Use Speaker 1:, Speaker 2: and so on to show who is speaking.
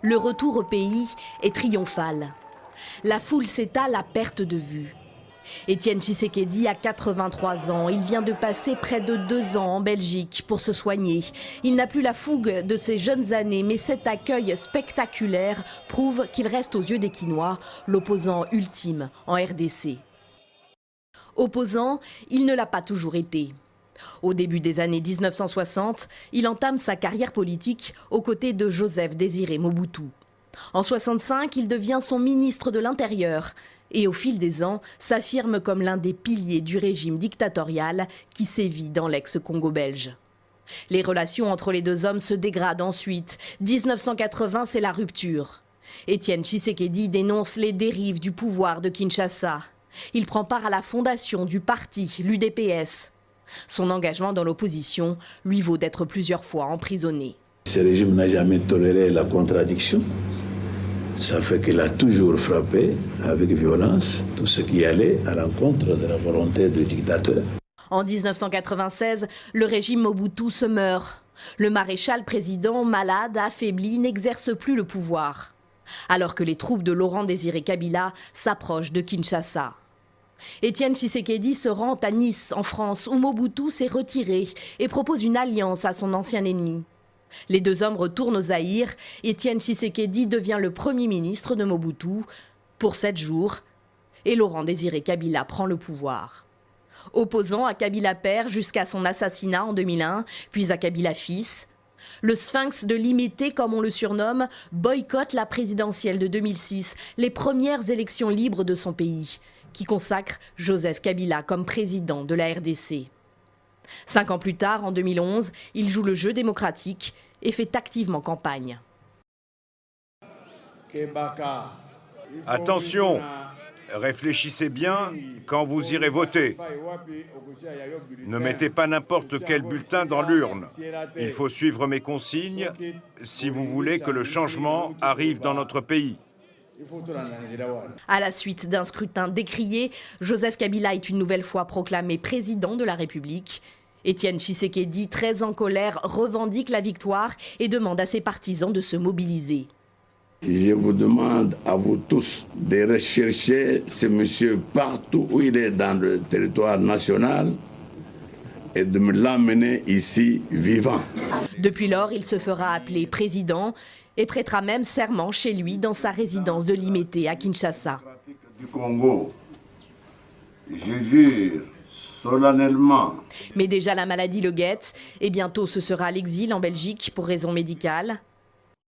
Speaker 1: Le retour au pays est triomphal. La foule s'étale à perte de vue. Étienne Tshisekedi a 83 ans. Il vient de passer près de 2 ans en Belgique pour se soigner. Il n'a plus la fougue de ses jeunes années, mais cet accueil spectaculaire prouve qu'il reste aux yeux des Kinois l'opposant ultime en RDC. Opposant, il ne l'a pas toujours été. Au début des années 1960, il entame sa carrière politique aux côtés de Joseph Désiré Mobutu. En 1965, il devient son ministre de l'Intérieur et au fil des ans s'affirme comme l'un des piliers du régime dictatorial qui sévit dans l'ex-Congo belge. Les relations entre les deux hommes se dégradent ensuite. 1980, c'est la rupture. Étienne Tshisekedi dénonce les dérives du pouvoir de Kinshasa. Il prend part à la fondation du parti, l'UDPS. Son engagement dans l'opposition lui vaut d'être plusieurs fois emprisonné.
Speaker 2: Ce régime n'a jamais toléré la contradiction. Ça fait qu'il a toujours frappé avec violence tout ce qui allait à l'encontre de la volonté du dictateur.
Speaker 1: En 1996, le régime Mobutu se meurt. Le maréchal président, malade, affaibli, n'exerce plus le pouvoir. Alors que les troupes de Laurent Désiré Kabila s'approchent de Kinshasa. Étienne Tshisekedi se rend à Nice, en France, où Mobutu s'est retiré et propose une alliance à son ancien ennemi. Les deux hommes retournent au Zaïre. Étienne Tshisekedi devient le Premier ministre de Mobutu pour 7 jours et Laurent Désiré Kabila prend le pouvoir. Opposant à Kabila père jusqu'à son assassinat en 2001, puis à Kabila fils, le Sphinx de Limete, comme on le surnomme, boycotte la présidentielle de 2006, les premières élections libres de son pays, qui consacre Joseph Kabila comme président de la RDC. 5 ans plus tard, en 2011, il joue le jeu démocratique et fait activement campagne.
Speaker 3: Attention, réfléchissez bien quand vous irez voter. Ne mettez pas n'importe quel bulletin dans l'urne. Il faut suivre mes consignes si vous voulez que le changement arrive dans notre pays.
Speaker 1: À la suite d'un scrutin décrié, Joseph Kabila est une nouvelle fois proclamé président de la République. Étienne Tshisekedi, très en colère, revendique la victoire et demande à ses partisans de se mobiliser.
Speaker 2: Je vous demande à vous tous de rechercher ce monsieur partout où il est dans le territoire national et de me l'amener ici vivant.
Speaker 1: Depuis lors, il se fera appeler président et prêtera même serment chez lui dans sa résidence de Limete à Kinshasa.
Speaker 2: Du Congo, je jure solennellement.
Speaker 1: Mais déjà la maladie le guette et bientôt ce sera l'exil en Belgique pour raisons médicales.